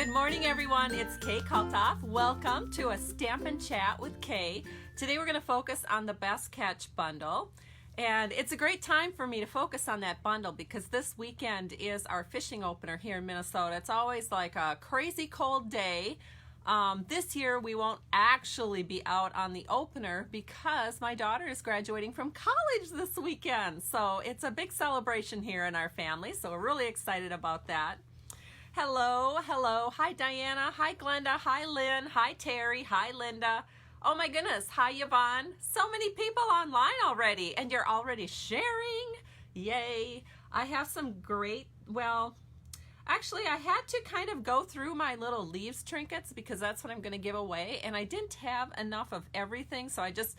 Good morning, everyone. It's Kay Kalthoff. Welcome to a Stampin' Chat with Kay. Today we're going to focus on the Best Catch bundle. And it's a great time for me to focus on that bundle because this weekend is our fishing opener here in Minnesota. It's always like a crazy cold day. This year we won't actually be out on the opener because my daughter is graduating from college this weekend. So it's a big celebration here in our family. So we're really excited about that. Hello, hello. Hi, Diana. Hi, Glenda. Hi, Lynn. Hi, Terry. Hi, Linda. Oh my goodness. Hi, Yvonne. So many people online already, and you're already sharing. Yay. I have some great, actually, I had to kind of go through my little leaves trinkets because that's what I'm going to give away, and I didn't have enough of everything, so I just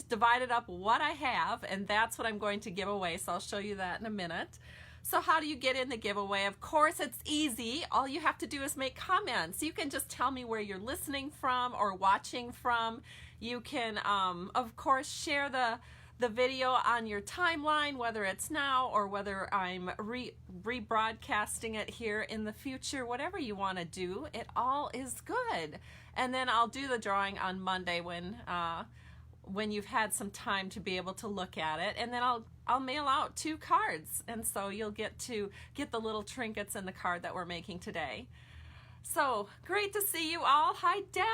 divided up what I have, and that's what I'm going to give away, so I'll show you that in a minute. So how do you get in the giveaway? Of course, it's easy. All you have to do is make comments. You can just tell me where you're listening from or watching from. You can, of course, share the video on your timeline, whether it's now or whether I'm rebroadcasting it here in the future. Whatever you want to do, it all is good. And then I'll do the drawing on Monday when you've had some time to be able to look at it, and then I'll mail out 2 cards, and so you'll get to get the little trinkets in the card that we're making today. So great to see you all. Hi, Deb.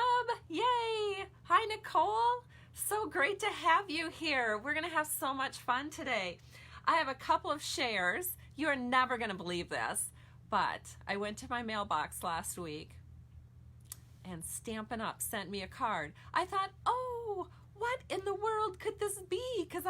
Yay. Hi, Nicole. So great to have you here. We're going to have so much fun today. I have a couple of shares. You are never going to believe this, but I went to my mailbox last week and Stampin' Up! Sent me a card. I thought, oh, what in the world could this be? Because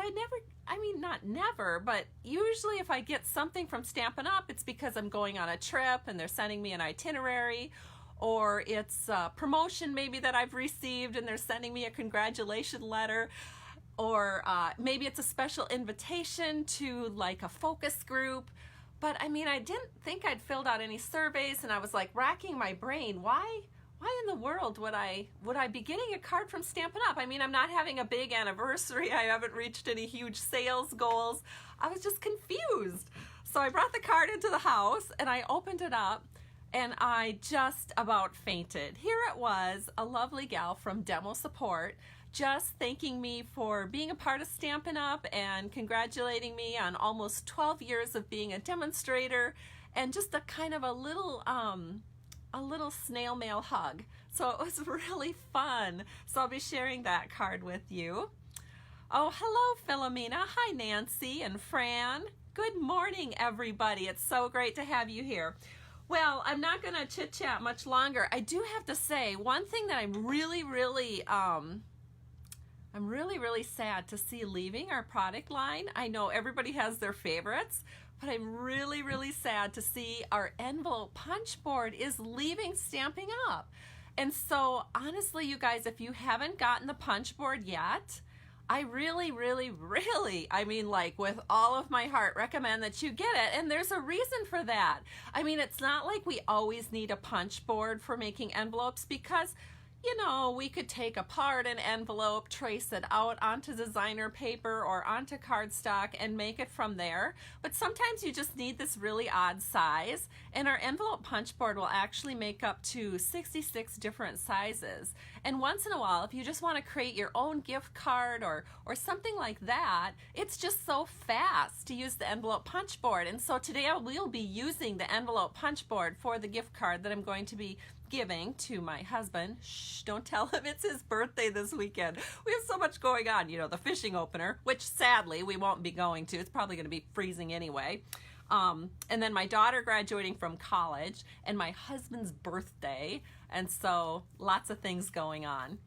not never, but usually if I get something from Stampin' Up, it's because I'm going on a trip and they're sending me an itinerary, or it's a promotion maybe that I've received and they're sending me a congratulation letter, or maybe it's a special invitation to like a focus group. But I didn't think I'd filled out any surveys, and I was like racking my brain. Why in the world would I be getting a card from Stampin' Up? I'm not having a big anniversary. I haven't reached any huge sales goals. I was just confused. So I brought the card into the house and I opened it up and I just about fainted. Here it was, a lovely gal from Demo Support just thanking me for being a part of Stampin' Up! And congratulating me on almost 12 years of being a demonstrator, and just a kind of a little snail mail hug. So it was really fun. So I'll be sharing that card with you. Oh, hello, Philomena. Hi, Nancy and Fran. Good morning, everybody. It's so great to have you here. Well, I'm not going to chit-chat much longer. I do have to say one thing that I'm really sad to see leaving our product line. I know everybody has their favorites, but I'm really sad to see our envelope punch board is leaving Stampin' Up! And so honestly, you guys, if you haven't gotten the punch board yet, I really, with all of my heart, recommend that you get it. And there's a reason for that. It's not like we always need a punch board for making envelopes, because we could take apart an envelope, trace it out onto designer paper or onto cardstock and make it from there. But sometimes you just need this really odd size, and our envelope punch board will actually make up to 66 different sizes. And once in a while, if you just want to create your own gift card or something like that, it's just so fast to use the envelope punch board. And so today I will be using the envelope punch board for the gift card that I'm going to be giving to my husband. Shh, don't tell him it's his birthday this weekend. We have so much going on, the fishing opener, which sadly we won't be going to. It's probably going to be freezing anyway. And then my daughter graduating from college and my husband's birthday. And so lots of things going on.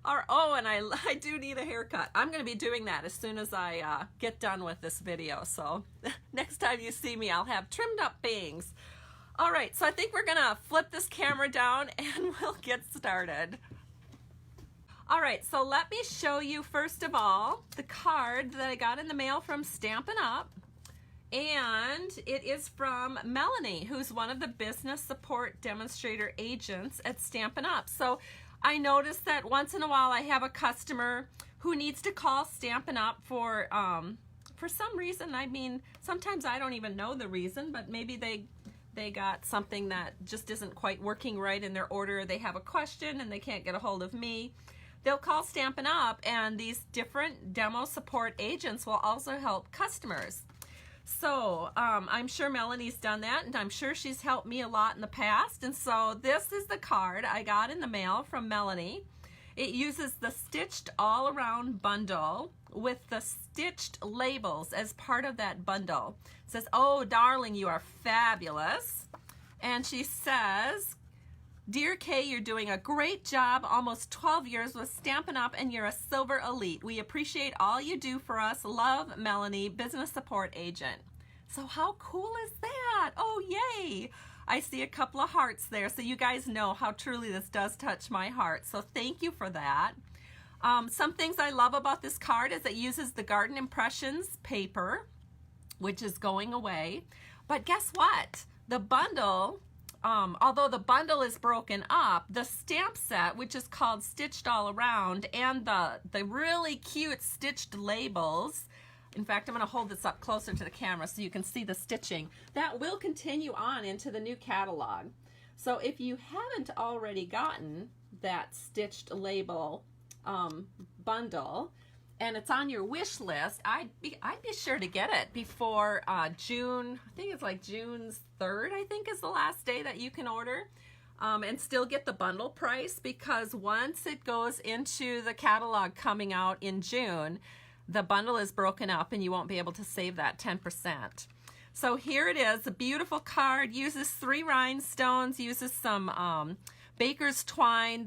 Oh, and I do need a haircut. I'm going to be doing that as soon as I get done with this video. So next time you see me, I'll have trimmed up bangs. All right, so I think we're gonna flip this camera down and we'll get started. All right, so let me show you first of all the card that I got in the mail from Stampin' Up! And it is from Melanie, who's one of the business support demonstrator agents at Stampin' Up! So I noticed that once in a while I have a customer who needs to call Stampin' Up! For some reason. Sometimes I don't even know the reason, but maybe they they got something that just isn't quite working right in their order, they have a question and they can't get a hold of me, they'll call Stampin' Up, and these different demo support agents will also help customers. So I'm sure Melanie's done that, and I'm sure she's helped me a lot in the past. And so this is the card I got in the mail from Melanie. It uses the Stitched All Around bundle with the stitched labels as part of that bundle. It says, "Oh, darling, you are fabulous." And she says, "Dear Kay, you're doing a great job, almost 12 years with Stampin' Up, and you're a silver elite. We appreciate all you do for us. Love, Melanie, business support agent." So how cool is that? Oh, yay. I see a couple of hearts there, so you guys know how truly this does touch my heart. So thank you for that. Some things I love about this card is it uses the Garden Impressions paper, which is going away. But guess what? The bundle, although the bundle is broken up, the stamp set, which is called Stitched All Around, and the really cute stitched labels, in fact, I'm going to hold this up closer to the camera so you can see the stitching, that will continue on into the new catalog. So if you haven't already gotten that stitched label bundle, and it's on your wish list, I'd be sure to get it before June. I think it's like June 3rd, I think is the last day that you can order, and still get the bundle price, because once it goes into the catalog coming out in June, the bundle is broken up and you won't be able to save that 10%. So here it is, a beautiful card, uses 3 rhinestones, uses some baker's twine,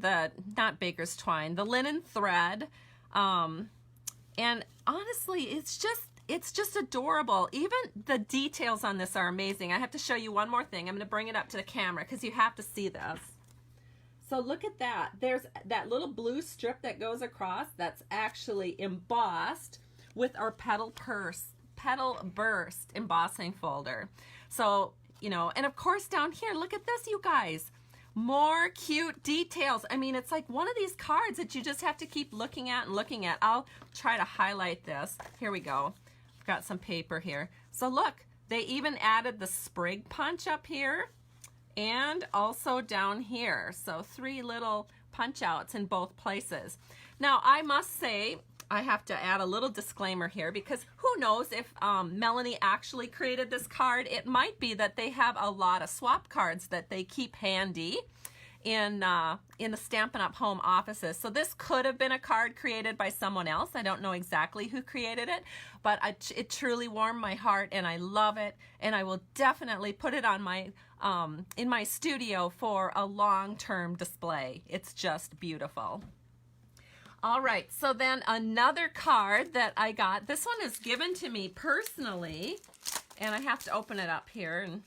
not baker's twine, the linen thread, and honestly, it's just adorable. Even the details on this are amazing. I have to show you one more thing. I'm going to bring it up to the camera because you have to see this. So look at that. There's that little blue strip that goes across that's actually embossed with our petal burst embossing folder. So, you know, and of course down here, look at this, you guys. More cute details. I mean, it's like one of these cards that you just have to keep looking at and looking at. I'll try to highlight this. Here we go. I've got some paper here. So look, they even added the sprig punch up here and also down here. So 3 little punch outs in both places. Now, I must say, I have to add a little disclaimer here, because who knows if Melanie actually created this card. It might be that they have a lot of swap cards that they keep handy in the Stampin' Up! Home offices. So this could have been a card created by someone else. I don't know exactly who created it, but it truly warmed my heart, and I love it, and I will definitely put it on my in my studio for a long-term display. It's just beautiful. All right, so then another card that I got, this one is given to me personally, and I have to open it up here and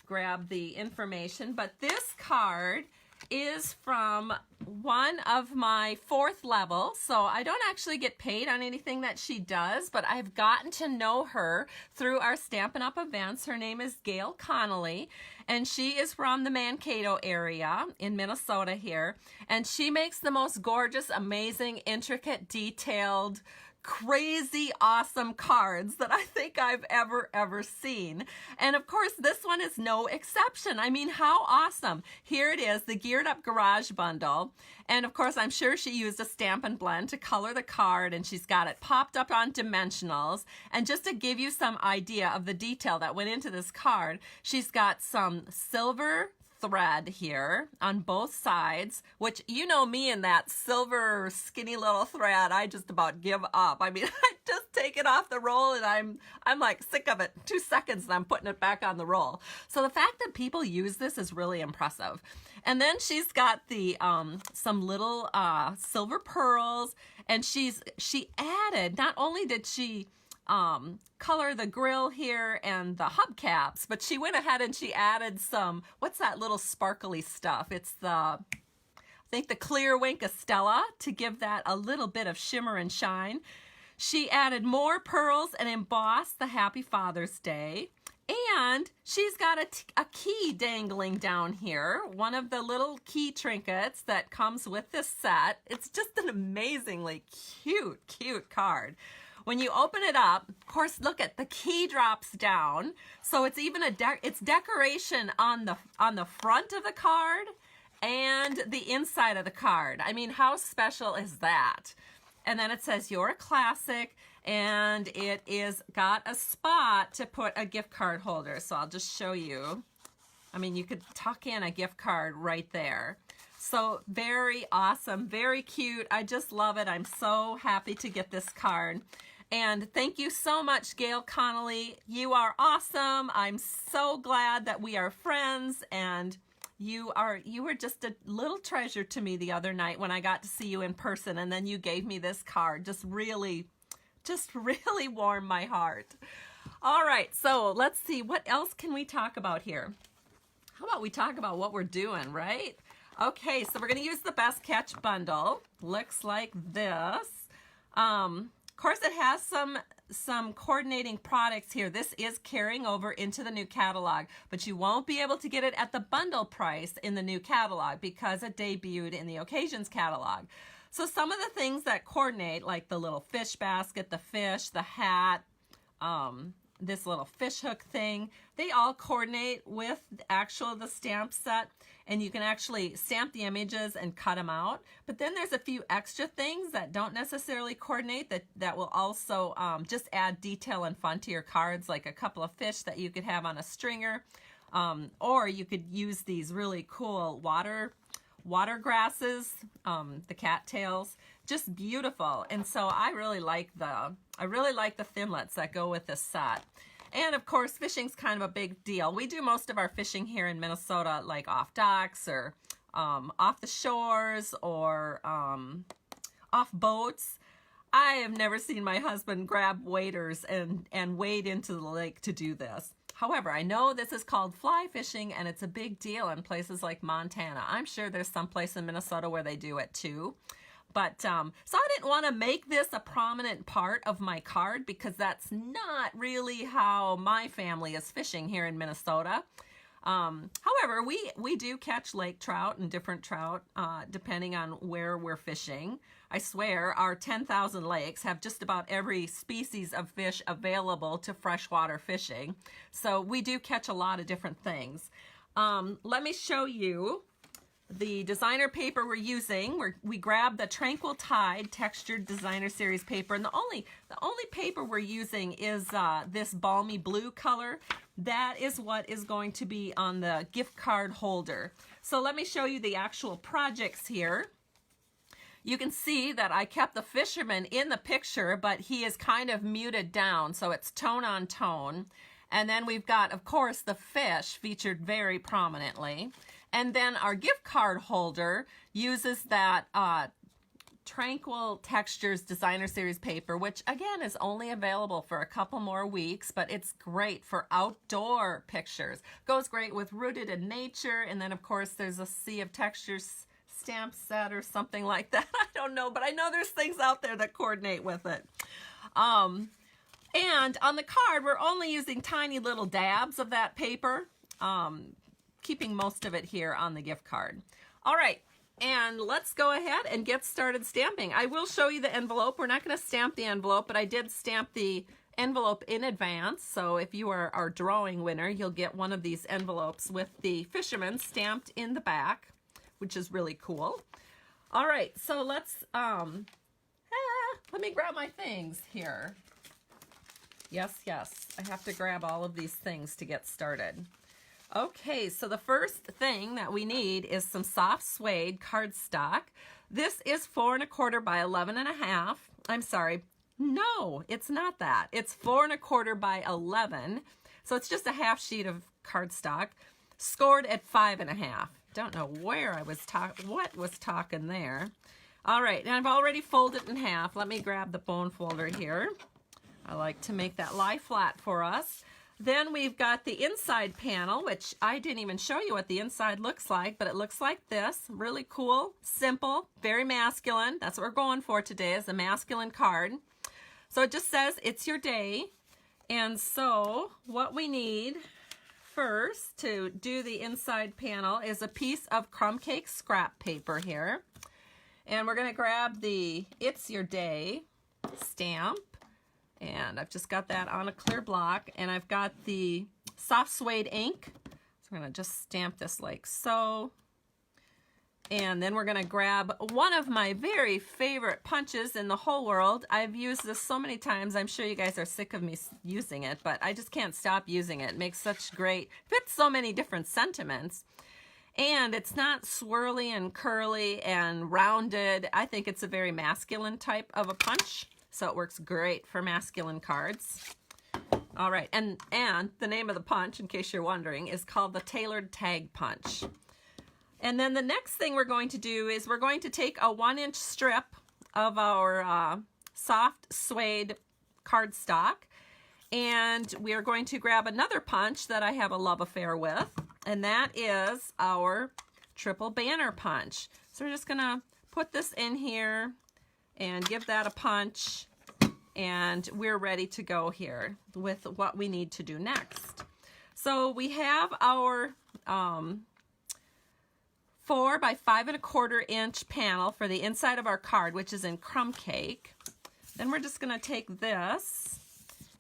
grab the information, but this card is from one of my 4th level, so I don't actually get paid on anything that she does, but I've gotten to know her through our Stampin' Up! Events. Her name is Gail Connolly, and she is from the Mankato area in Minnesota here, and she makes the most gorgeous, amazing, intricate, detailed, crazy awesome cards that I think I've ever seen. And of course, this one is no exception. I mean, how awesome. Here it is, the Geared Up Garage Bundle. And of course, I'm sure she used a Stampin' Blend to color the card, and she's got it popped up on dimensionals. And just to give you some idea of the detail that went into this card, she's got some silver thread here on both sides, which, you know me and that silver skinny little thread, I just about give up. I mean, I just take it off the roll and I'm like sick of it. 2 seconds and I'm putting it back on the roll. So the fact that people use this is really impressive. And then she's got the some little silver pearls, and she added, not only did she color the grill here and the hubcaps, but she went ahead and she added some, what's that little sparkly stuff? It's I think the clear Wink Estella, to give that a little bit of shimmer and shine. She added more pearls and embossed the Happy Father's Day. And she's got a key dangling down here, one of the little key trinkets that comes with this set. It's just an amazingly cute card. when you open it up, of course, look at the key drops down. So it's even it's decoration on the front of the card and the inside of the card. I mean, how special is that? And then it says you're a classic, and it is got a spot to put a gift card holder. So I'll just show you. I mean, you could tuck in a gift card right there. So very awesome, very cute. I just love it. I'm so happy to get this card. And thank you so much, Gail Connolly. You are awesome. I'm so glad that we are friends, and you were just a little treasure to me the other night when I got to see you in person, and then you gave me this card. Just really warmed my heart. All right, so let's see, what else can we talk about here? How about we talk about what we're doing, right? Okay, so we're going to use the Best Catch bundle. Looks like this. Of course, it has some coordinating products here. This is carrying over into the new catalog, but you won't be able to get it at the bundle price in the new catalog because it debuted in the Occasions catalog. So some of the things that coordinate, like the little fish basket, the fish, the hat, this little fish hook thing, they all coordinate with the stamp set, and you can actually stamp the images and cut them out. But then there's a few extra things that don't necessarily coordinate that will also just add detail and fun to your cards, like a couple of fish that you could have on a stringer, or you could use these really cool water grasses, the cattails, just beautiful. And so I really like the thinlets that go with this set. And of course, fishing's kind of a big deal. We do most of our fishing here in Minnesota, like off docks or off the shores or off boats. I have never seen my husband grab waders and wade into the lake to do this. However, I know this is called fly fishing, and it's a big deal in places like Montana. I'm sure there's some place in Minnesota where they do it too. But so I didn't want to make this a prominent part of my card because that's not really how my family is fishing here in Minnesota. However, we do catch lake trout and different trout depending on where we're fishing. I swear our 10,000 lakes have just about every species of fish available to freshwater fishing. So we do catch a lot of different things. Let me show you the designer paper we're using. We grabbed the Tranquil Tide textured designer series paper, and the only paper we're using is this balmy blue color. That is what is going to be on the gift card holder. So let me show you the actual projects here. You can see that I kept the fisherman in the picture, but he is kind of muted down, so it's tone on tone. And then we've got, of course, the fish featured very prominently. And then our gift card holder uses that Tranquil Textures Designer Series paper, which again is only available for a couple more weeks, but it's great for outdoor pictures. Goes great with Rooted in Nature, and then of course there's a Sea of Textures stamp set or something like that. I don't know, but I know there's things out there that coordinate with it. And on the card, we're only using tiny little dabs of that paper, keeping most of it here on the gift card. All right, and let's go ahead and get started stamping. I will show you the envelope. We're not going to stamp the envelope, but I did stamp the envelope in advance. So if you are our drawing winner, you'll get one of these envelopes with the fisherman stamped in the back, which is really cool. All right, so let's, let me grab my things here. Yes, I have to grab all of these things to get started. Okay, so the first thing that we need is some soft suede cardstock. This is 4 1/4 by 11 1/2. I'm sorry, no, it's not that. It's 4 1/4 by 11. So it's just a half sheet of cardstock, scored at 5 1/2. Don't know where I was what was talking there. All right, and I've already folded in half. Let me grab the bone folder here. I like to make that lie flat for us. Then we've got the inside panel, which I didn't even show you what the inside looks like, but it looks like this. Really cool, simple, very masculine. That's what we're going for today, is a masculine card. So it just says, it's your day. And so what we need first to do the inside panel is a piece of crumb cake scrap paper here. And we're going to grab the It's Your Day stamp. And I've just got that on a clear block, and I've got the soft suede ink. So I'm going to just stamp this like so. And then we're going to grab one of my very favorite punches in the whole world. I've used this so many times. I'm sure you guys are sick of me using it, but I just can't stop using it. It makes such great, fits so many different sentiments. And it's not swirly and curly and rounded. I think it's a very masculine type of a punch, so it works great for masculine cards. All right, and the name of the punch, in case you're wondering, is called the Tailored Tag Punch. And then the next thing we're going to do is we're going to take a 1-inch strip of our soft suede cardstock, and we are going to grab another punch that I have a love affair with, and that is our triple banner punch. So we're just gonna put this in here and give that a punch, and we're ready to go here with what we need to do next. So we have our 4 by 5 1/4 inch panel for the inside of our card, which is in crumb cake. Then we're just gonna take this,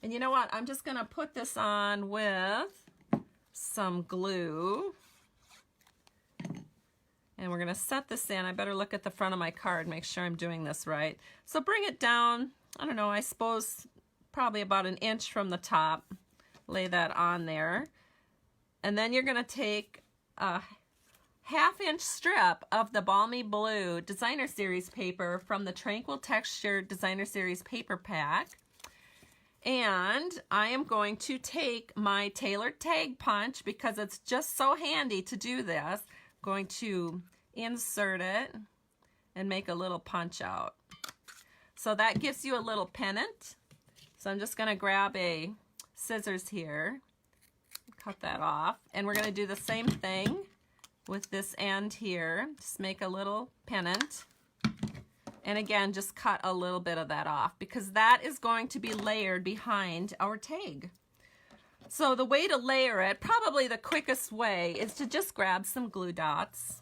and you know what? I'm just gonna put this on with some glue. And we're gonna set this in. I better look at the front of my card, make sure I'm doing this right. So bring it down, I don't know, I suppose probably about 1 inch from the top. Lay that on there. And then you're gonna take a 1/2 inch strip of the Balmy Blue Designer Series paper from the Tranquil Texture Designer Series paper pack. And I am going to take my Tailored Tag Punch, because it's just so handy to do this. I'm going to insert it and make a little punch out. So that gives you a little pennant. So I'm just gonna grab a scissors here, cut that off, and we're gonna do the same thing with this end here. Just make a little pennant, and again just cut a little bit of that off, because that is going to be layered behind our tag. So the way to layer it, probably the quickest way, is to just grab some glue dots,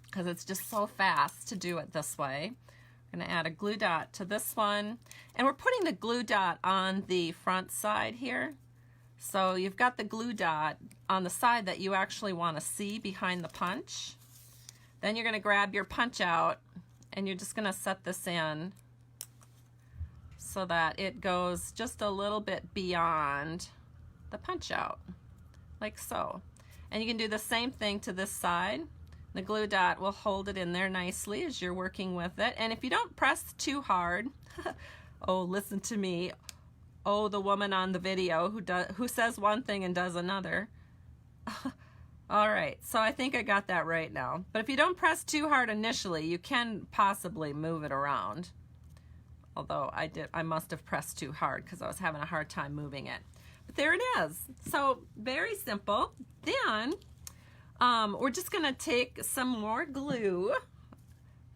because it's just so fast to do it this way. I'm going to add a glue dot to this one, and we're putting the glue dot on the front side here. So you've got the glue dot on the side that you actually want to see behind the punch. Then you're going to grab your punch out, and you're just going to set this in so that it goes just a little bit beyond the punch out, like so. And you can do the same thing to this side. The glue dot will hold it in there nicely as you're working with it. And if you don't press too hard, oh, listen to me. Oh, the woman on the video who says one thing and does another. All right, so I think I got that right now. But if you don't press too hard initially, you can possibly move it around. Although I must have pressed too hard because I was having a hard time moving it. But there it is. So very simple. Then we're just gonna take some more glue.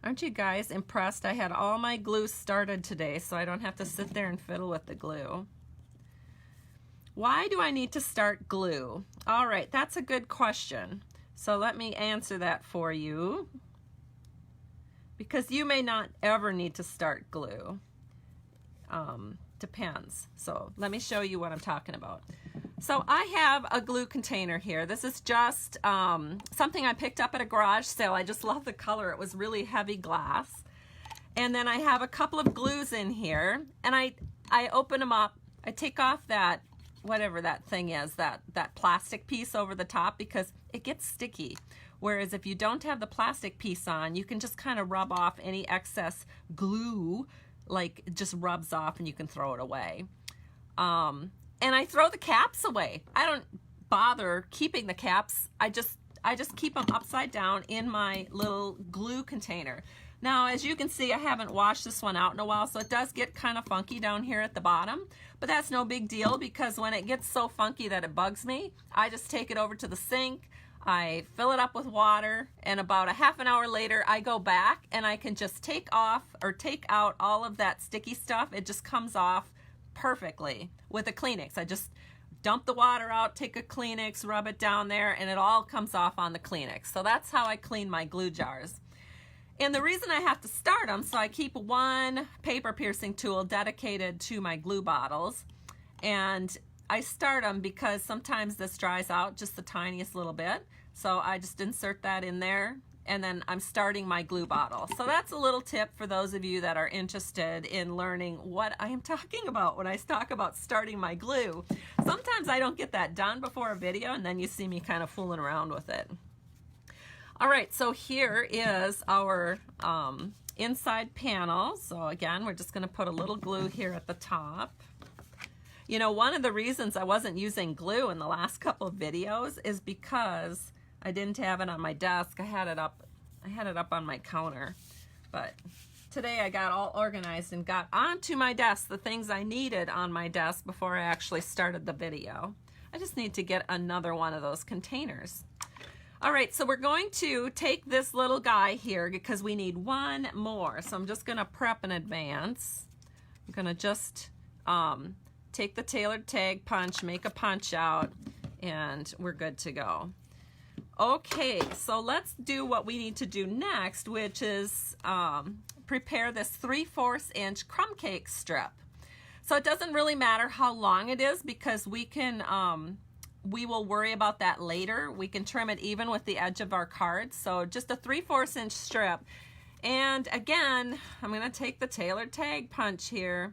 Aren't you guys impressed? I had all my glue started today, so I don't have to sit there and fiddle with the glue. Why do I need to start glue? All right, that's a good question. So let me answer that for you. Because you may not ever need to start glue. Depends. So let me show you what I'm talking about. So I have a glue container here. This is just something I picked up at a garage sale. I just love the color. It was really heavy glass. And then I have a couple of glues in here, and I open them up. I take off that, whatever that thing is, that plastic piece over the top, because it gets sticky. Whereas if you don't have the plastic piece on, you can just kind of rub off any excess glue, like it just rubs off and you can throw it away. And I throw the caps away. I don't bother keeping the caps. I just keep them upside down in my little glue container. Now, as you can see, I haven't washed this one out in a while, so it does get kind of funky down here at the bottom. But that's no big deal, because when it gets so funky that it bugs me, I just take it over to the sink, I fill it up with water, and about a half an hour later, I go back and I can just take out all of that sticky stuff. It just comes off perfectly with a Kleenex. I just dump the water out, take a Kleenex, rub it down there, and it all comes off on the Kleenex. So that's how I clean my glue jars. And the reason I have to start them, so I keep one paper piercing tool dedicated to my glue bottles, and I start them because sometimes this dries out just the tiniest little bit, so I just insert that in there, and then I'm starting my glue bottle. So that's a little tip for those of you that are interested in learning what I am talking about when I talk about starting my glue. Sometimes I don't get that done before a video, and then you see me kind of fooling around with it. All right, so here is our inside panel. So again, we're just going to put a little glue here at the top. You know, one of the reasons I wasn't using glue in the last couple of videos is because I didn't have it on my desk. I had it up on my counter. But today I got all organized and got onto my desk the things I needed on my desk before I actually started the video. I just need to get another one of those containers. All right, so we're going to take this little guy here because we need one more. So I'm just gonna prep in advance. I'm gonna just take the tailored tag punch, make a punch out, and we're good to go. Okay, so let's do what we need to do next, which is prepare this 3/4 inch crumb cake strip. So it doesn't really matter how long it is because we can we will worry about that later. We can trim it even with the edge of our card. So just a 3/4 inch strip. And again, I'm going to take the tailored tag punch here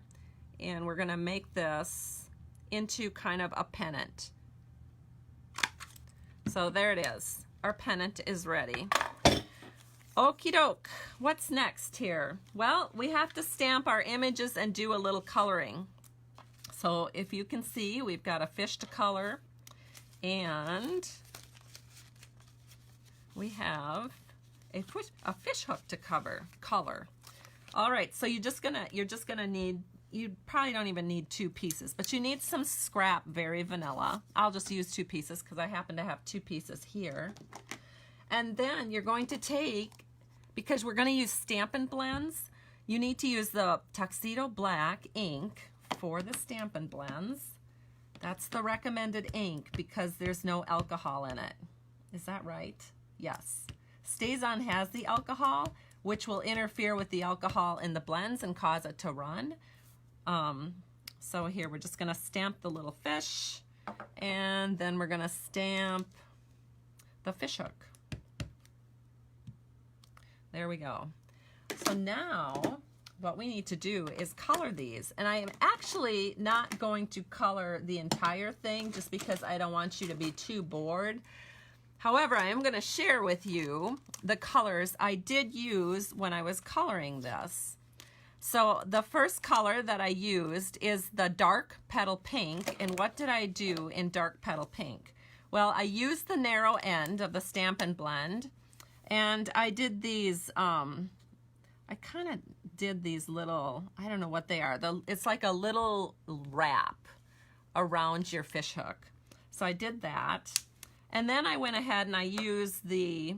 and we're going to make this into kind of a pennant. So there it is. Our pennant is ready. Okie doke. What's next here? Well, we have to stamp our images and do a little coloring. So if you can see, we've got a fish to color. And we have a fish hook to color. All right, so you're just gonna need, you probably don't even need 2 pieces, but you need some scrap Very Vanilla. I'll just use 2 pieces because I happen to have 2 pieces here. And then you're going to take, because we're gonna use Stampin' blends, you need to use the Tuxedo Black ink for the Stampin' blends. That's the recommended ink because there's no alcohol in it. Is that right? Yes. StazOn has the alcohol, which will interfere with the alcohol in the blends and cause it to run. So here we're just going to stamp the little fish, and then we're going to stamp the fish hook. There we go. So now what we need to do is color these, and I am actually not going to color the entire thing just because I don't want you to be too bored. However, I am going to share with you the colors I did use when I was coloring this. So the first color that I used is the dark petal pink. And what did I do in dark petal pink? Well, I used the narrow end of the Stampin' blend, and I did these I kind of did these little, I don't know what they are. It's like a little wrap around your fish hook. So I did that. And then I went ahead and I used the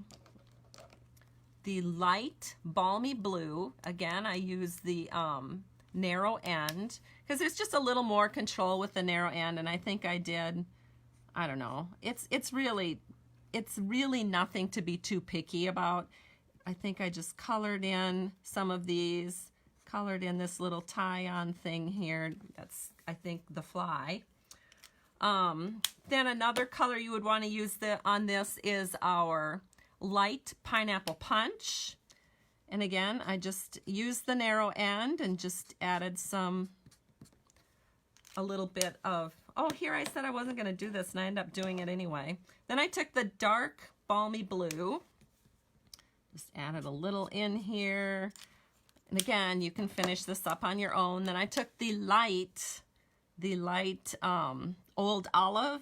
light balmy blue. Again, I used the narrow end because there's just a little more control with the narrow end. And I think I did, I don't know. It's really nothing to be too picky about. I think I just colored in some of these, colored in this little tie-on thing here. That's, I think, the fly. Then another color you would want to use on this is our light pineapple punch. And again, I just used the narrow end and just added a little bit of, oh, here I said I wasn't going to do this and I ended up doing it anyway. Then I took the dark balmy blue. Just added a little in here. And again, you can finish this up on your own. Then I took the light old olive,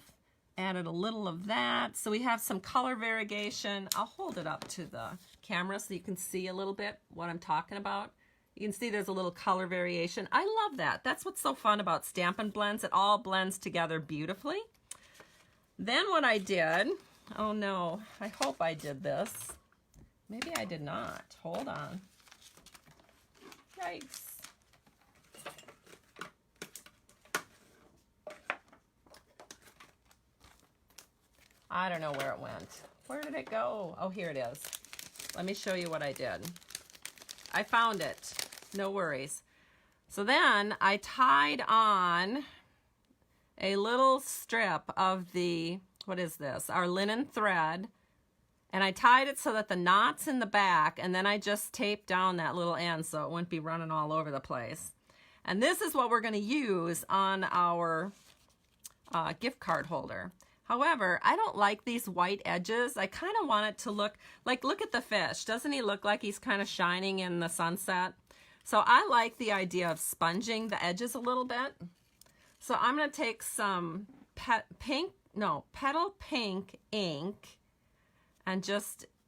added a little of that. So we have some color variegation. I'll hold it up to the camera so you can see a little bit what I'm talking about. You can see there's a little color variation. I love that. That's what's so fun about Stampin' blends. It all blends together beautifully. Then what I did, oh no, I hope I did this. Maybe I did not. Hold on. Yikes. I don't know where it went. Where did it go? Oh, here it is. Let me show you what I did. I found it. No worries. So then I tied on a little strip of the, what is this? Our linen thread. And I tied it so that the knot's in the back, and then I just taped down that little end so it wouldn't be running all over the place. And this is what we're going to use on our gift card holder. However, I don't like these white edges. I kind of want it to look like, look at the fish. Doesn't he look like he's kind of shining in the sunset? So I like the idea of sponging the edges a little bit. So I'm going to take some petal pink ink and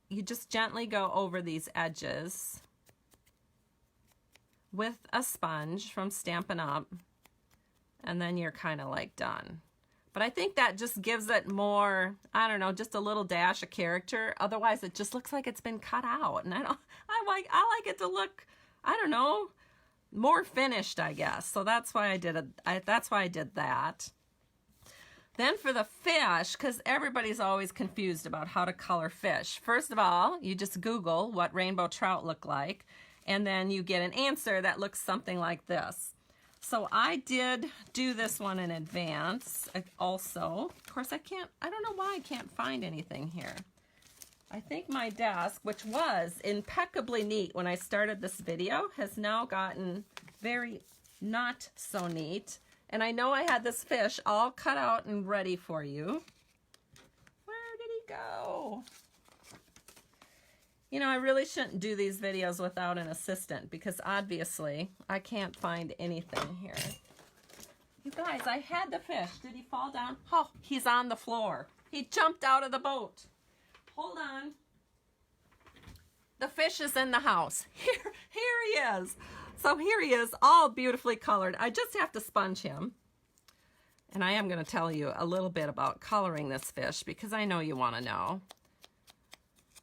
you just gently go over these edges with a sponge from Stampin' Up, and then you're kind of like done. But I think that just gives it more, I don't know, just a little dash of character. Otherwise, it just looks like it's been cut out. And I like it to look, I don't know, more finished, I guess. So that's why I did it. That's why I did that. Then for the fish, because everybody's always confused about how to color fish. First of all, you just Google what rainbow trout look like, and then you get an answer that looks something like this. So I did do this one in advance also. Of course, I don't know why I can't find anything here. I think my desk, which was impeccably neat when I started this video, has now gotten very not so neat. And I know I had this fish all cut out and ready for you. Where did he go? You know, I really shouldn't do these videos without an assistant because obviously I can't find anything here. You guys, I had the fish. Did he fall down? Oh, he's on the floor. He jumped out of the boat. Hold on. The fish is in the house. Here he is. So here he is, all beautifully colored. I just have to sponge him. And I am going to tell you a little bit about coloring this fish because I know you want to know.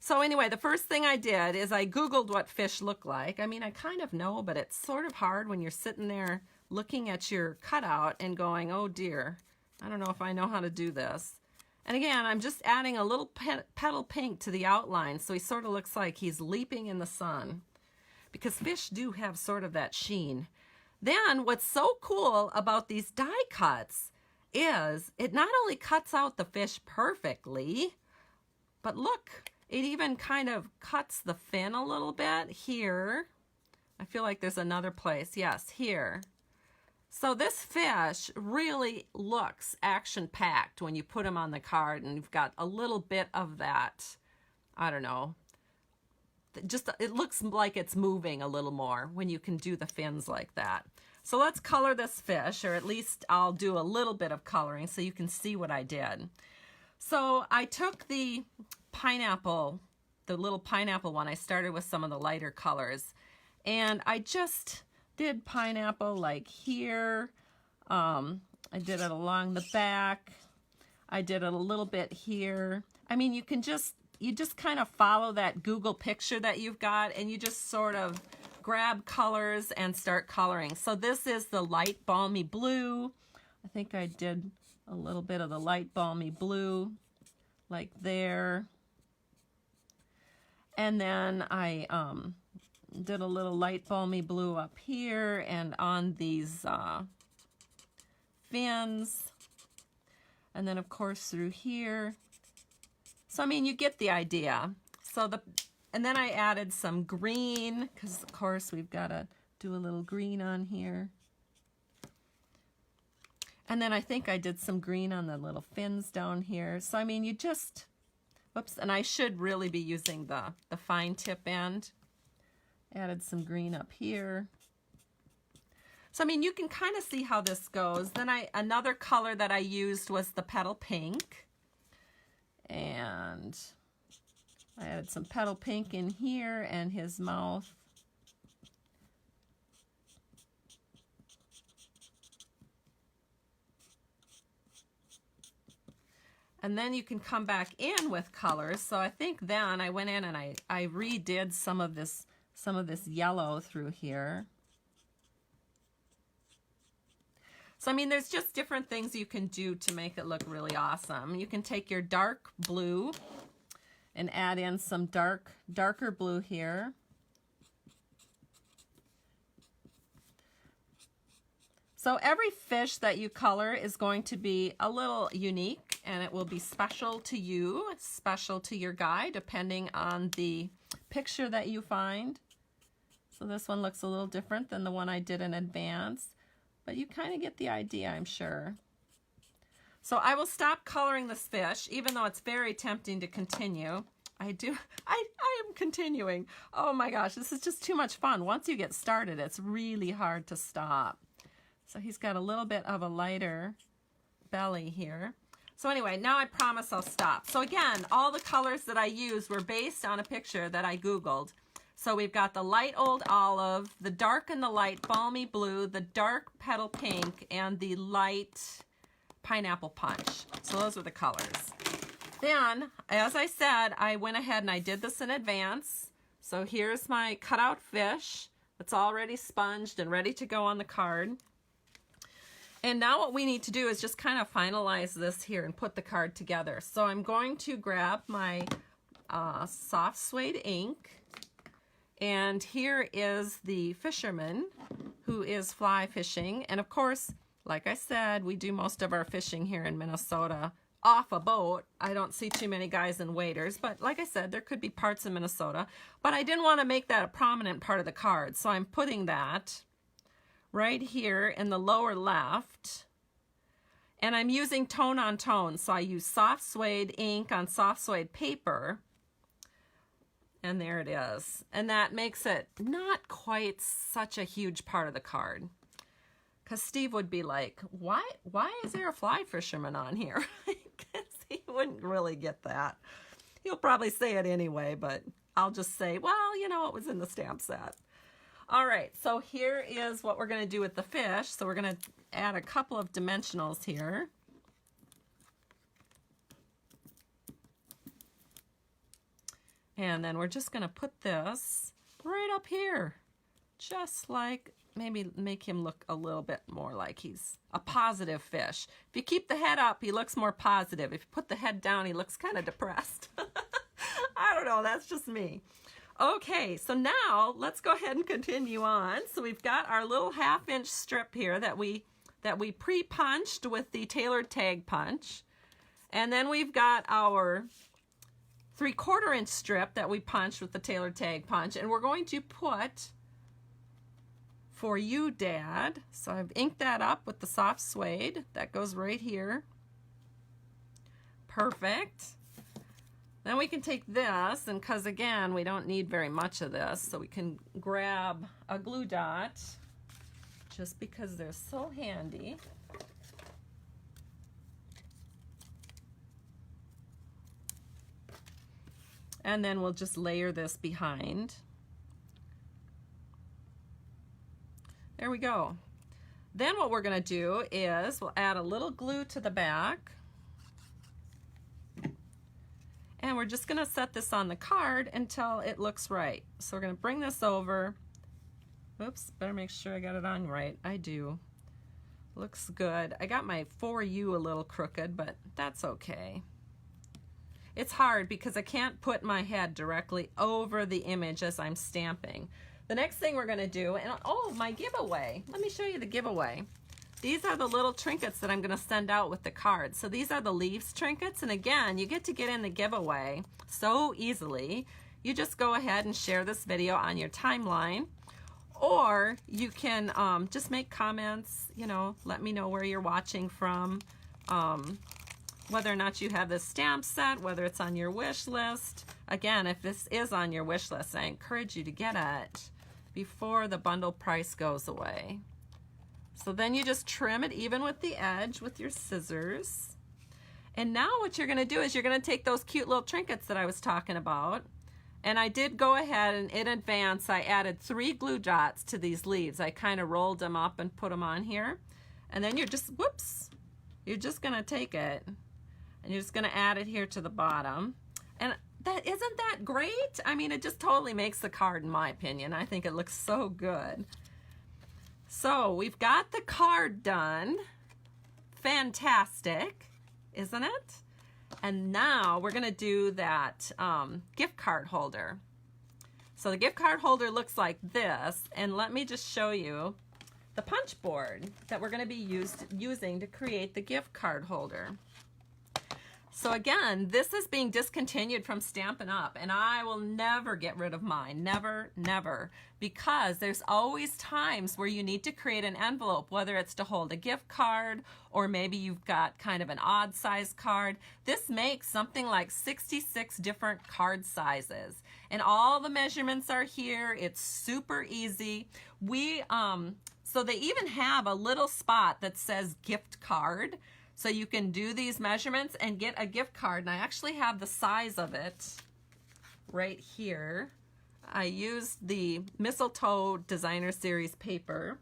So anyway, the first thing I did is I Googled what fish look like. I mean, I kind of know, but it's sort of hard when you're sitting there looking at your cutout and going, oh dear, I don't know if I know how to do this. And again, I'm just adding a little petal pink to the outline so he sort of looks like he's leaping in the sun. Because fish do have sort of that sheen. Then what's so cool about these die cuts is it not only cuts out the fish perfectly, but look, it even kind of cuts the fin a little bit here. I feel like there's another place. Yes, here. So this fish really looks action-packed when you put him on the card and you've got a little bit of that, I don't know, just it looks like it's moving a little more when you can do the fins like that. So let's color this fish, or at least I'll do a little bit of coloring so you can see what I did. So I took the pineapple, the little pineapple one. I started with some of the lighter colors, and I just did pineapple like here. I did it along the back. I did it a little bit here. I mean, you just kind of follow that Google picture that you've got, and you just sort of grab colors and start coloring. So this is the light balmy blue. I think I did a little bit of the light balmy blue like there. And then I did a little light balmy blue up here and on these fins. And then of course through here. So I mean, you get the idea. So and then I added some green, because of course we've got to do a little green on here. And then I think I did some green on the little fins down here. So I mean, you just, whoops, and I should really be using the fine tip end. Added some green up here. So I mean, you can kind of see how this goes. Then another color that I used was the petal pink. And I added some petal pink in here and his mouth. And then you can come back in with colors. So I think then I went in and I redid some of this yellow through here. So I mean, there's just different things you can do to make it look really awesome. You can take your dark blue and add in some darker blue here. So every fish that you color is going to be a little unique, and it will be special to you, special to your guy, depending on the picture that you find. So this one looks a little different than the one I did in advance, but you kind of get the idea, I'm sure. So I will stop coloring this fish, even though it's very tempting to continue. I am continuing. Oh my gosh, this is just too much fun. Once you get started, it's really hard to stop. So he's got a little bit of a lighter belly here. So anyway, now I promise I'll stop. So again, all the colors that I used were based on a picture that I Googled. So we've got the light old olive, the dark and the light balmy blue, the dark petal pink, and the light pineapple punch. So those are the colors. Then, as I said, I went ahead and I did this in advance. So here's my cutout fish. It's already sponged and ready to go on the card. And now what we need to do is just kind of finalize this here and put the card together. So I'm going to grab my soft suede ink. And here is the fisherman who is fly fishing. And of course, like I said, we do most of our fishing here in Minnesota off a boat. I don't see too many guys in waders, but like I said, there could be parts of Minnesota. But I didn't want to make that a prominent part of the card. So I'm putting that right here in the lower left, and I'm using tone on tone. So I use soft suede ink on soft suede paper, and there it is. And that makes it not quite such a huge part of the card, because Steve would be like, why is there a fly fisherman on here? Because he wouldn't really get that. He'll probably say it anyway, but I'll just say, well, you know, it was in the stamp set. All right, so here is what we're going to do with the fish. So we're going to add a couple of dimensionals here. And then we're just going to put this right up here, just like maybe make him look a little bit more like he's a positive fish. If you keep the head up, he looks more positive. If you put the head down, he looks kind of depressed. I don't know, that's just me. Okay, so now let's go ahead and continue on. So we've got our little 1/2-inch strip here that we pre-punched with the tailored tag punch. And then we've got our 3/4-inch strip that we punched with the tailored tag punch. And we're going to put "For You, Dad." So I've inked that up with the soft suede. That goes right here. Perfect. Then we can take this, and because again, we don't need very much of this, so we can grab a glue dot, just because they're so handy. And then we'll just layer this behind. There we go. Then what we're going to do is we'll add a little glue to the back. And we're just going to set this on the card until it looks right. So we're going to bring this over. Oops, better make sure I got it on right. I do. Looks good. I got my "For You" a little crooked, but that's okay. It's hard because I can't put my head directly over the image as I'm stamping. The next thing we're going to do, and oh, my giveaway. Let me show you the giveaway. These are the little trinkets that I'm going to send out with the cards. So these are the leaves trinkets, and again, you get to get in the giveaway so easily. You just go ahead and share this video on your timeline, or you can just make comments, you know, let me know where you're watching from, whether or not you have this stamp set, whether it's on your wish list. Again, if this is on your wish list, I encourage you to get it before the bundle price goes away. So then you just trim it even with the edge with your scissors. And now what you're going to do is you're going to take those cute little trinkets that I was talking about. And I did go ahead and in advance I added 3 glue dots to these leaves. I kind of rolled them up and put them on here. And then you're just, whoops, you're just going to take it and you're just going to add it here to the bottom. And that isn't that great? I mean, it just totally makes the card, in my opinion. I think it looks so good. So we've got the card done. Fantastic, isn't it? And now we're going to do that gift card holder. So the gift card holder looks like this. And let me just show you. the punch board that we're going to be using to create the gift card holder. So again, this is being discontinued from Stampin' Up, and I will never get rid of mine, never, never, because there's always times where you need to create an envelope, whether it's to hold a gift card or maybe you've got kind of an odd size card. This makes something like 66 different card sizes, and all the measurements are here. It's super easy. So they even have a little spot that says gift card. So you can do these measurements and get a gift card. And I actually have the size of it right here. I used the Mistletoe Designer Series paper.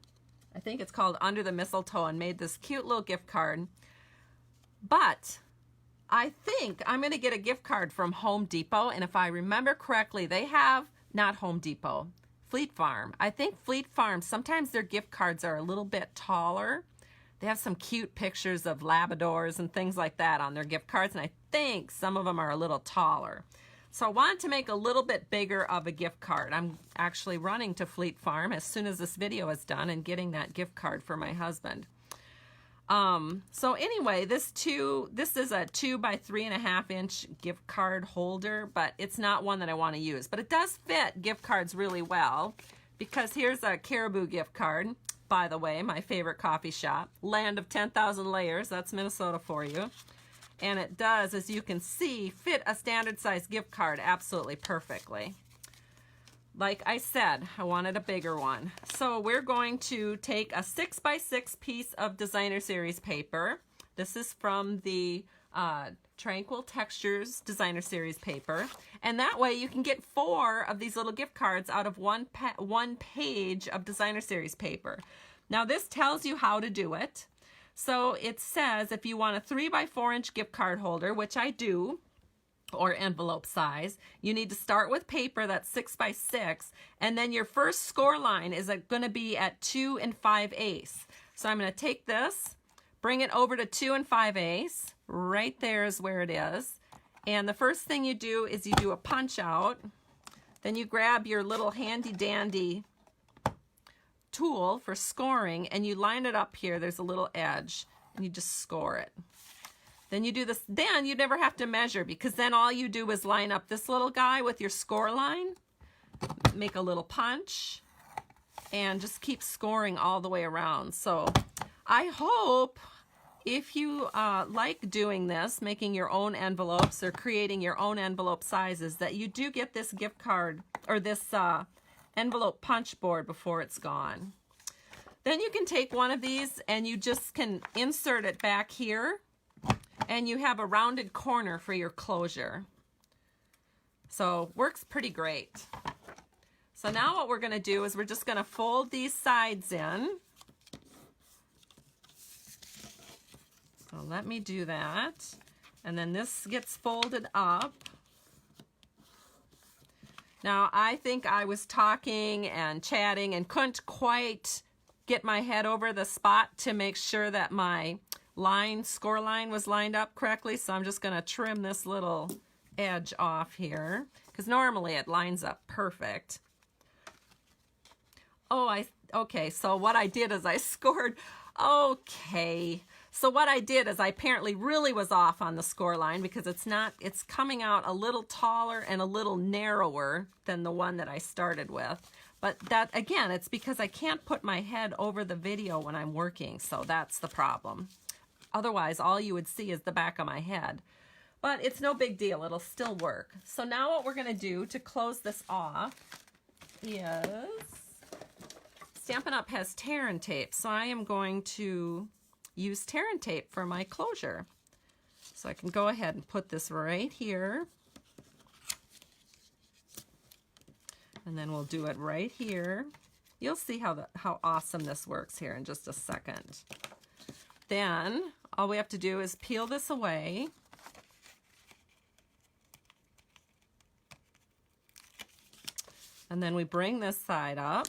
I think it's called Under the Mistletoe, and made this cute little gift card. But I think I'm going to get a gift card from Home Depot. And if I remember correctly, they have, not Home Depot, Fleet Farm. I think Fleet Farm, sometimes their gift cards are a little bit taller. They have some cute pictures of Labradors and things like that on their gift cards, and I think some of them are a little taller. So I wanted to make a little bit bigger of a gift card. I'm actually running to Fleet Farm as soon as this video is done and getting that gift card for my husband. So anyway, this is a 2 by 3.5 inch gift card holder, but it's not one that I want to use. But it does fit gift cards really well, because here's a Caribou gift card. By the way, my favorite coffee shop, Land of 10,000 Layers, that's Minnesota for you. And it does, as you can see, fit a standard size gift card absolutely perfectly. Like I said, I wanted a bigger one. So we're going to take a 6 by 6 piece of Designer Series paper. This is from the Tranquil Textures Designer Series paper. And that way you can get 4 of these little gift cards out of one page of Designer Series paper. Now this tells you how to do it. So it says if you want a 3 by 4 inch gift card holder, which I do, or envelope size, you need to start with paper that's 6 by 6, and then your first score line is going to be at 2 5/8. So I'm going to take this, bring it over to 2 5/8. Right there is where it is. And the first thing you do is you do a punch out. Then you grab your little handy dandy tool for scoring and you line it up here. There's a little edge and you just score it. Then you do this. Then you never have to measure, because then all you do is line up this little guy with your score line, make a little punch, and just keep scoring all the way around. So I hope if you like doing this, making your own envelopes or creating your own envelope sizes, that you do get this gift card or this envelope punch board before it's gone. Then you can take one of these and you just can insert it back here, and you have a rounded corner for your closure. So works pretty great. So now what we're going to do is we're just going to fold these sides in. So let me do that. And then this gets folded up. Now I think I was talking and chatting and couldn't quite get my head over the spot to make sure that my score line was lined up correctly. So I'm just going to trim this little edge off here, because normally it lines up perfect. Okay, so what I did is I scored, so what I did is I apparently really was off on the score line, because it's coming out a little taller and a little narrower than the one that I started with. But that, again, it's because I can't put my head over the video when I'm working, so that's the problem. Otherwise, all you would see is the back of my head. But it's no big deal, it'll still work. So now what we're going to do to close this off is, Stampin' Up! Has tear and tape, so I am going to use tear and tape for my closure. So I can go ahead and put this right here. And then we'll do it right here. You'll see how awesome this works here in just a second. Then all we have to do is peel this away. And then we bring this side up.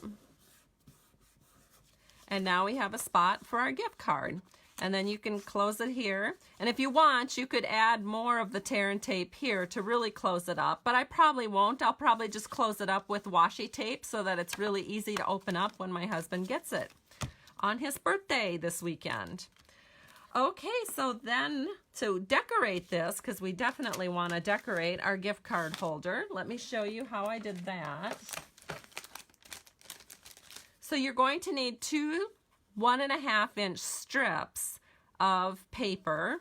And now we have a spot for our gift card. And then you can close it here. And if you want, you could add more of the tear and tape here to really close it up. But I probably won't. I'll probably just close it up with washi tape so that it's really easy to open up when my husband gets it. on his birthday this weekend. Okay, so then to decorate this, because we definitely want to decorate our gift card holder, let me show you how I did that. So you're going to need 2 1.5-inch strips of paper,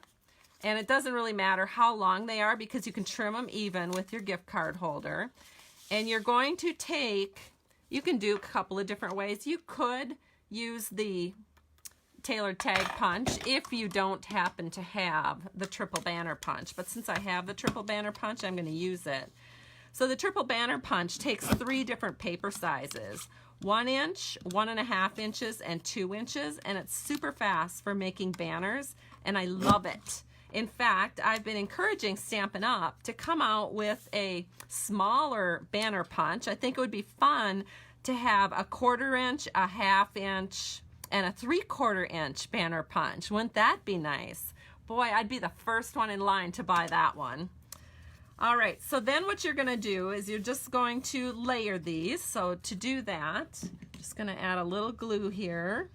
and it doesn't really matter how long they are because you can trim them even with your gift card holder. And you're going to take, you can do a couple of different ways. You could use the tailored tag punch if you don't happen to have the triple banner punch, but since I have the triple banner punch, I'm going to use it. So the triple banner punch takes 3 different paper sizes: 1 inch, 1.5 inches, and 2 inches, and it's super fast for making banners, and I love it. In fact, I've been encouraging Stampin' Up! To come out with a smaller banner punch. I think it would be fun to have a 1/4 inch, a 1/2 inch, and a 3/4 inch banner punch. Wouldn't that be nice? Boy, I'd be the first one in line to buy that one. All right, so then what you're going to do is you're just going to layer these. So to do that, just going to add a little glue here.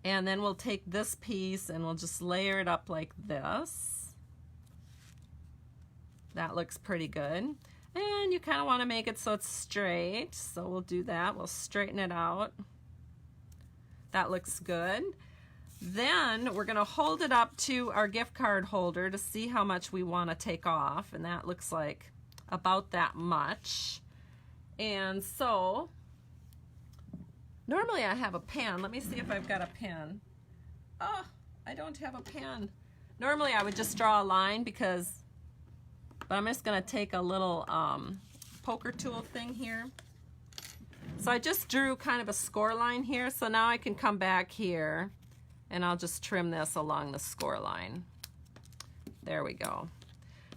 And then we'll take this piece and we'll just layer it up like this. That looks pretty good. And you kind of want to make it so it's straight. So we'll do that. We'll straighten it out. That looks good. Then we're going to hold it up to our gift card holder to see how much we want to take off, and that looks like about that much. And so normally I have a pen. Let me see if I've got a pen. Oh, I don't have a pen. Normally I would just draw a line but I'm just going to take a little poker tool thing here. So I just drew kind of a score line here, so now I can come back here and I'll just trim this along the score line. There we go.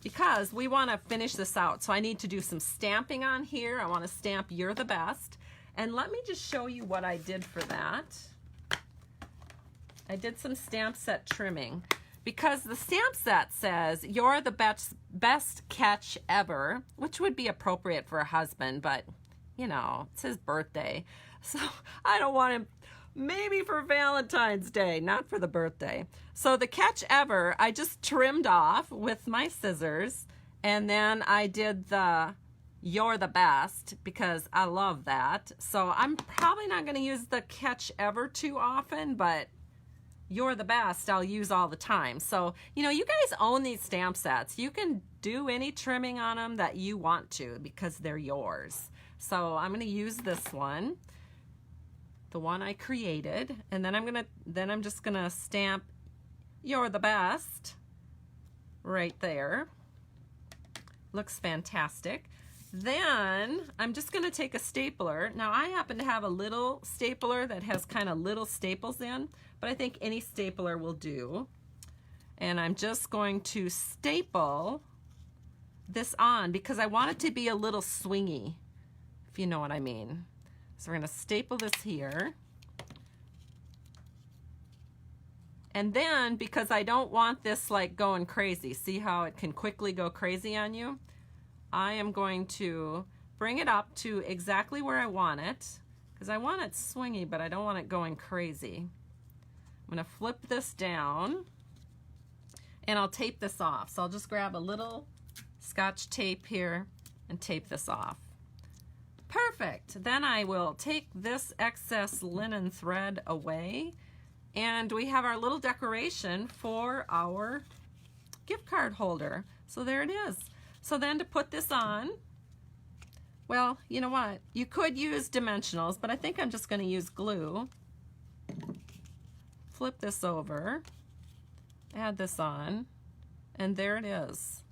Because we want to finish this out, so I need to do some stamping on here. I want to stamp "You're the Best." And let me just show you what I did for that. I did some stamp set trimming because the stamp set says "You're the best catch ever," which would be appropriate for a husband, but you know, it's his birthday. So I don't want him, maybe for Valentine's Day, not for the birthday. So the catch ever, I just trimmed off with my scissors, and then I did the "You're the Best" because I love that. So I'm probably not going to use the catch ever too often, but "You're the Best" I'll use all the time. So, you know, you guys own these stamp sets. You can do any trimming on them that you want to because they're yours. So I'm going to use this one, the one I created, and then I'm just going to stamp "You're the Best" right there. Looks fantastic. Then I'm just going to take a stapler. Now I happen to have a little stapler that has kind of little staples in, but I think any stapler will do. And I'm just going to staple this on because I want it to be a little swingy, if you know what I mean. So we're going to staple this here. And then, because I don't want this like going crazy, see how it can quickly go crazy on you? I am going to bring it up to exactly where I want it, because I want it swingy, but I don't want it going crazy. I'm going to flip this down, and I'll tape this off. So I'll just grab a little Scotch tape here and tape this off. Perfect. Then I will take this excess linen thread away, and we have our little decoration for our gift card holder. So there it is. So then to put this on, well, you know what? You could use dimensionals, but I think I'm just going to use glue. Flip this over, add this on, and there it is.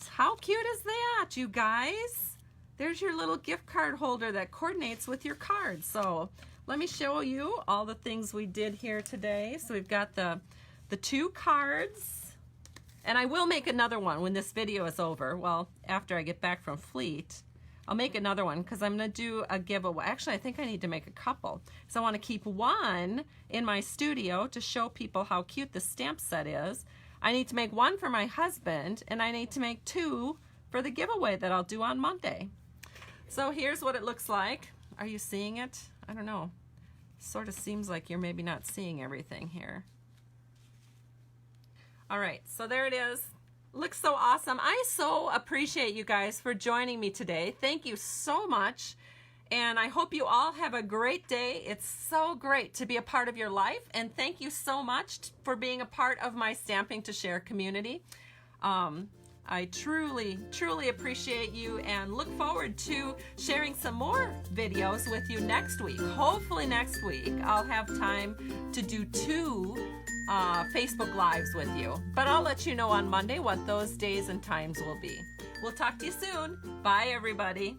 How cute is that, you guys? There's your little gift card holder that coordinates with your cards. So let me show you all the things we did here today. So we've got the 2 cards. And I will make another one when this video is over. Well, after I get back from Fleet, I'll make another one because I'm going to do a giveaway. Actually, I think I need to make a couple. So I want to keep one in my studio to show people how cute the stamp set is. I need to make one for my husband, and I need to make 2 for the giveaway that I'll do on Monday. So here's what it looks like. Are you seeing it? I don't know. Sort of seems like you're maybe not seeing everything here. All right, so there it is. Looks so awesome. I so appreciate you guys for joining me today. Thank you so much. And I hope you all have a great day. It's so great to be a part of your life. And thank you so much for being a part of my Stamping to Share community. I truly, truly appreciate you and look forward to sharing some more videos with you next week. Hopefully next week I'll have time to do 2 Facebook Lives with you. But I'll let you know on Monday what those days and times will be. We'll talk to you soon. Bye, everybody.